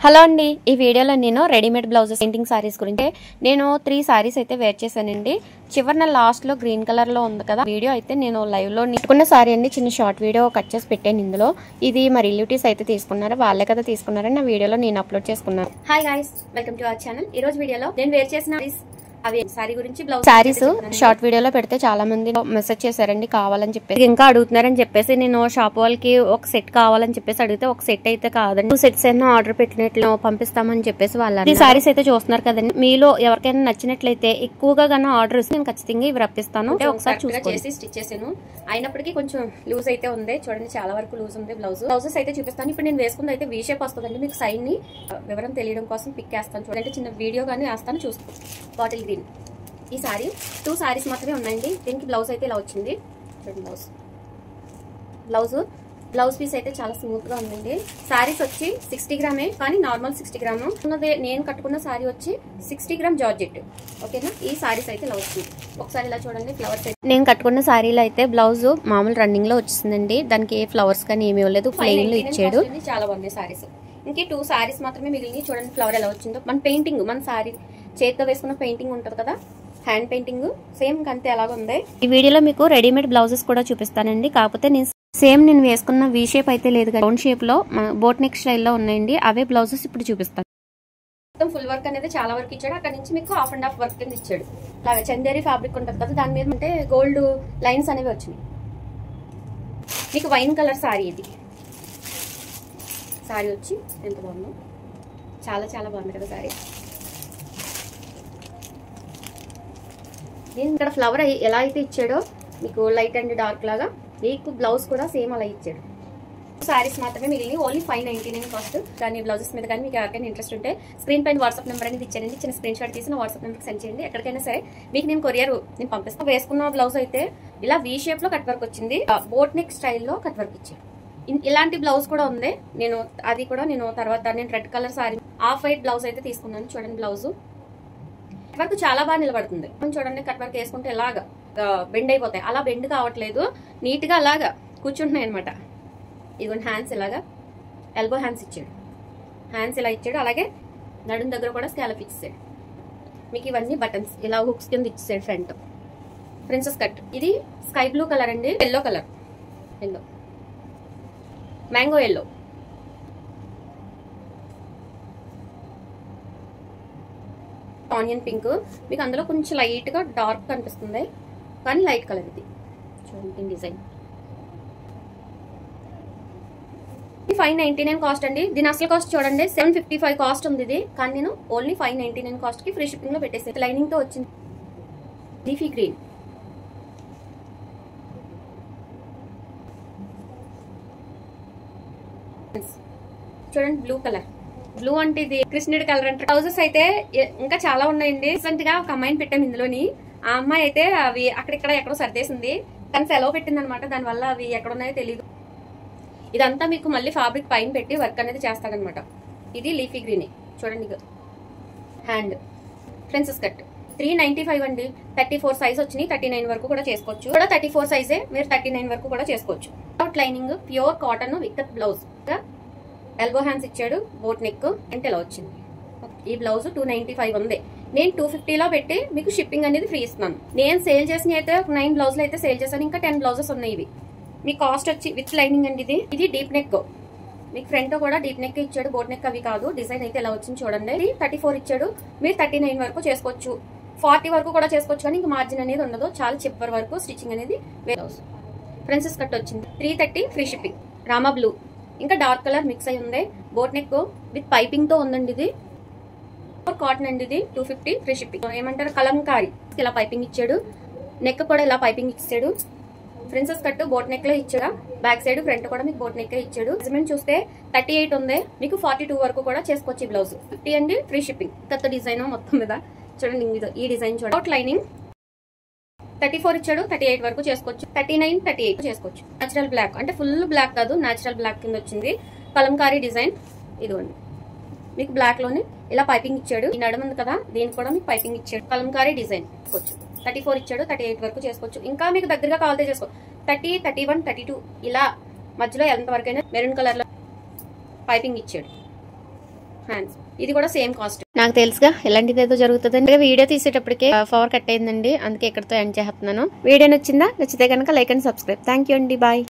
Hello అండి, ఈ వీడియోలో నేను రెడీమేడ్ బ్లౌజెస్ పెయింటింగ్ సారీస్ గురించి నేను 3 సారీస్ అయితే వేర్ చేశానండి. చివరిన లాస్ట్ లో గ్రీన్ కలర్ లో ఉంది కదా వీడియో అయితే నేను లైవ్ లో తీసుకున్న సారీ అండి. చిన్న షార్ట్ వీడియో కట్ చేసి పెట్టాను. ఇందులో ఇది మా రిలేటివ్స్ అయితే తీసుకున్నారు, వాళ్ళే కదా తీసుకున్నారని నా వీడియోలో నేను అప్లోడ్ చేసుకున్నాను. Hi guys, welcome to our channel. ఈ రోజు వీడియోలో నేను వేర్ చేసిన అవి సారీ గురించి బ్లౌజ్ సారీస్ షార్ట్ వీడియోలో పెడితే చాలా మంది మెసేజ్ చేశారండి కావాలని చెప్పేసి, ఇంకా అడుగుతున్నారని చెప్పేసి నేను షాప్ వాళ్ళకి ఒక సెట్ కావాలని చెప్పేసి అడిగితే ఒక సెట్ అయితే కాదండి 2 సెట్స్ అయినా ఆర్డర్ పెట్టినట్లు పంపిస్తామని చెప్పేసి వాళ్ళు ఈ సారీస్ అయితే చూస్తున్నారు కదండి. మీలో ఎవరికైనా నచ్చినట్లయితే ఎక్కువగా గానీ ఆర్డర్ ఇస్తే నేను ఖచ్చితంగా ఇవి రప్పిస్తాను. ఒకసారి చేసి స్టిచ్ చేసాను, అయినప్పటికీ కొంచెం లూజ్ అయితే ఉంది. చూడండి చాలా వరకు లూజ్ ఉంది. బ్లౌజెస్ అయితే చూపిస్తాను. ఇప్పుడు నేను వేసుకుంది అయితే వీ షేప్ వస్తుందండి. మీకు సైడ్ ని వివరం తెలియడం కోసం పిక్ వేస్తాను. చూడండి చిన్న వీడియో గానీ వేస్తాను, చూస్తాను. బాటిల్ గ్రీన్ ఈ సారీ 2 సారీస్ మాత్రమే ఉన్నాయండి. దీనికి బ్లౌజ్ అయితే ఇలా వచ్చింది. చూడండి బ్లౌజ్ పీస్ అయితే చాలా స్మూత్ గా ఉందండి. సారీస్ వచ్చి 60 గ్రామే, కానీ నార్మల్ 60 గ్రామ్ ఉన్నది. నేను కట్టుకున్న సారీ వచ్చి 60 గ్రామ్ జార్జెట్. ఓకేనా, ఈ సారీస్ అయితే ఇలా వచ్చింది. ఒకసారి ఇలా చూడండి. ఫ్లవర్స్ అయితే నేను కట్టుకున్న సారీలో అయితే బ్లౌజ్ మామూలు రన్నింగ్ లో వచ్చిందండి. దానికి ఏ ఫ్లవర్స్ కానీ ఏమీ ఇవ్వలేదు, ప్లెయిన్ లో ఇచ్చాడు. చాలా బాగున్నాయి సారీస్. ఇంకే 2 సారీస్ మాత్రమే మిగిలినాయి. చూడండి ఫ్లవర్ ఎలా వచ్చిందో. మన పెయింటింగ్, మన సారీ చేతితో వేసుకున్న పెయింటింగ్ ఉంటది కదా, హ్యాండ్ పెయింటింగ్ సేమ్ కంతే అలాగ ఉంది. ఈ వీడియోలో మీకు రెడీమేడ్ బ్లౌజెస్ కూడా చూపిస్తానండి. కాకపోతే నేను వేసుకున్న వీ షేప్ అయితే లేదు, రౌండ్ షేప్ లో బోట్ నెక్ స్టైల్లో ఉన్నాయండి. అవే బ్లౌజెస్ ఇప్పుడు చూపిస్తాను. మొత్తం ఫుల్ వర్క్ అనేది చాలా వరకు ఇచ్చాడు. అక్కడ నుంచి మీకు హాఫ్ అండ్ హాఫ్ వర్క్ కింద ఇచ్చాడు. అలాగే చందేరి ఫ్యాబ్రిక్ ఉంటుంది కదా, దాని మీద అంటే గోల్డ్ లైన్స్ అనేవి వచ్చినాయి. మీకు వైన్ కలర్ సారీ. ఇది సారీ వచ్చి ఎంత బాగుందో, చాలా చాలా బాగుంది కదా సారీ. నేను ఇక్కడ ఫ్లవర్ ఎలా అయితే ఇచ్చాడో మీకు లైట్ అండ్ డార్క్ లాగా, మీకు బ్లౌజ్ కూడా సేమ్ అలా ఇచ్చాడు. సారీస్ మాత్రమే మిగిలిన ఓన్లీ 599 కాస్ట్. కానీ బ్లౌజెస్ మీద కానీ మీకు ఎవరికైనా ఇంట్రెస్ట్ ఉంటే స్క్రీన్ పైన వాట్సాప్ నెంబర్ అనేది ఇచ్చానండి. చిన్న స్క్రీన్ షాట్ తీసి వాట్సాప్ నెంబర్కి సెండ్ చేయండి. ఎక్కడికైనా సరే మీకు నేను కొరియర్ నేను పంపిస్తాను. వేసుకున్న బ్లౌజ్ అయితే ఇలా వీ షేప్ లో కట్ వర్క్ వచ్చింది. బోట్ నెక్ స్టైల్లో కట్ వర్క్ ఇచ్చాడు. ఇలాంటి బ్లౌజ్ కూడా ఉంది. అది కూడా నేను తర్వాత red colour sorry off white blouse అయితే తీసుకున్నాను. చూడండి బ్లౌజ్ కట్ వర్క్ చాలా బాగా నిలబడుతుంది. చూడండి కట్ వర్క్ వేసుకుంటే ఎలాగా బెండ్ అయిపోతాయి, అలా బెండ్ కావట్లేదు, నీట్ గా అలాగా కూర్చుంటున్నాయి అనమాట. ఇదిగోండి హ్యాండ్స్ ఇలాగా ఎల్బో హ్యాండ్స్ ఇచ్చాడు. హ్యాండ్స్ ఇలా ఇచ్చాడు. అలాగే నడుం దగ్గర కూడా స్కాలప్ ఇచ్చాడు. మీకు ఇవన్నీ బటన్స్ ఇలా హుక్స్ కింద ఇచ్చాడు. Front princess cut. ఇది స్కై బ్లూ కలర్ అండి. Yellow colour, yellow mango yellow. Onion pink. మీకు అందులో కొంచెం లైట్ గా డార్క్ కనిపిస్తుంది, కానీ లైట్ కలర్. ఇది చూడండి డిజైన్. 599 కాస్ట్ అండి. దీని అసలు కాస్ట్ చూడండి 755 కాస్ట్ ఉంది ఇది, కానీ నేను ఓన్లీ 599 కాస్ట్ కి ఫ్రీ షిప్పింగ్ లో పెట్టేసి లైనింగ్ తో వచ్చింది. Leafy green. చూడండి బ్లూ కలర్. బ్లూ అంటే ఇది కృష్ణుడి కలర్ అంటే. బ్లౌజెస్ అయితే ఇంకా చాలా ఉన్నాయండి. రీసెంట్ గా ఒక అమ్మాయిని పెట్టాము ఇందులోని. ఆ అమ్మాయి అయితే అవి అక్కడిక్కడ ఎక్కడో సర్దేసింది, కానీ సెలవు పెట్టింది అనమాట. దానివల్ల అవి ఎక్కడున్నాయో తెలియదు. ఇదంతా మీకు మళ్ళీ ఫ్యాబ్రిక్ పైన పెట్టి వర్క్ అనేది చేస్తాడనమాట. ఇది లీఫీ గ్రీన్. చూడండి హ్యాండ్ ప్రిన్సెస్ కట్. 395 అండి. 34 సైజ్ వచ్చినాయి. 39 వరకు కూడా చేసుకోవచ్చు. కూడా 34 సైజే, మీరు 39 వరకు కూడా చేసుకోవచ్చు. Out lining pure cotton with blouse. Elbow hands ఇచ్చాడు. బోట్ నెక్ అంటే ఇలా వచ్చింది. ఈ బ్లౌజ్ 295 ఉంది. నేను 250లో పెట్టి మీకు షిప్పింగ్ అనేది ఫ్రీ ఇస్తున్నాను. నేను సేల్ చేసిన అయితే 9 బ్లౌజులు అయితే సేల్ చేశాను. ఇంకా 10 బ్లౌజెస్ ఉన్నాయి. ఇవి మీ కాస్ట్ వచ్చి విత్ లైనింగ్ అండి. ఇది డీప్ నెక్. మీకు ఫ్రంట్ కూడా డీప్ నెక్ ఇచ్చాడు, బోట్ నెక్ అవి కాదు. డిజైన్ అయితే ఎలా వచ్చింది చూడండి. 34 ఇచ్చాడు. మీరు 39 వరకు చేసుకోవచ్చు, 40 వరకు కూడా చేసుకోవచ్చు, కానీ ఇంకా మార్జిన్ అనేది ఉండదు. చాలా చిప్పర్ వరకు స్టిచ్చింగ్ అనేది. బ్లౌజ్ ప్రిన్సెస్ కట్ వచ్చింది. 330 ఫ్రీ షిప్పింగ్. రామా బ్లూ ఇంకా డార్క్ కలర్ మిక్స్ అయి ఉంది. బోట్ నెక్ విత్ పైపింగ్ తో ఉందండి. ఇది కాటన్ అండి. ఇది 250 ఫ్రీ షిప్పింగ్. ఏమంటారు కలంకారీ. ఇలా పైపింగ్ ఇచ్చాడు. నెక్ కూడా ఇలా పైపింగ్ ఇచ్చాడు. ప్రిన్సెస్ కట్ బోట్ నెక్ లో ఇచ్చాడు. బ్యాక్ సైడ్ ఫ్రంట్ కూడా మీకు బోట్ నెక్ ఇచ్చాడు. మెజర్మెంట్ చూస్తే 38 ఉంది. మీకు 42 వరకు కూడా చేసుకోవచ్చు. ఈ బ్లౌజ్ 50 అండి ఫ్రీ షిప్పింగ్. కొత్త డిజైన్ మొత్తం మీద చూడండి. ఈ డిజైన్ చూడండి. అవుట్ లైనింగ్ 34 ఇచ్చాడు. 38 వరకు చేసుకోవచ్చు. 39, 38 చేసుకోవచ్చు. నేచురల్ బ్లాక్ అంటే ఫుల్ బ్లాక్ కాదు, నేచురల్ బ్లాక్ కింద వచ్చింది. కలంకారీ డిజైన్. ఇదిగోండి మీకు బ్లాక్ లోనే ఇలా పైపింగ్ ఇచ్చాడు. ఈ నడుముంది కదా, దీనికి కూడా మీకు పైపింగ్ ఇచ్చాడు. కలంకారీ డిజైన్ చేసుకోవచ్చు. 34 ఇచ్చాడు. 38 వరకు చేసుకోవచ్చు. ఇంకా మీకు దగ్గరగా కావాలంటే చేసుకోవచ్చు. 30, 31, 32 ఇలా మధ్యలో ఎంత వరకైనా మెరూన్ కలర్ లో పైపింగ్ ఇచ్చాడు. హ్యాండ్స్. ఇది కూడా సేమ్ కాస్ట్. నాకు తెలుసుగా ఇలాంటిది ఏదో జరుగుతుందండి. వీడియో తీసేటప్పటికే పవర్ కట్ అయిందండి, అందుకే ఇక్కడతో ఎండ్ చేస్తున్నాను. వీడియో నచ్చిందా? నచ్చితే కనుక like and subscribe. Thank you అండి. బాయ్.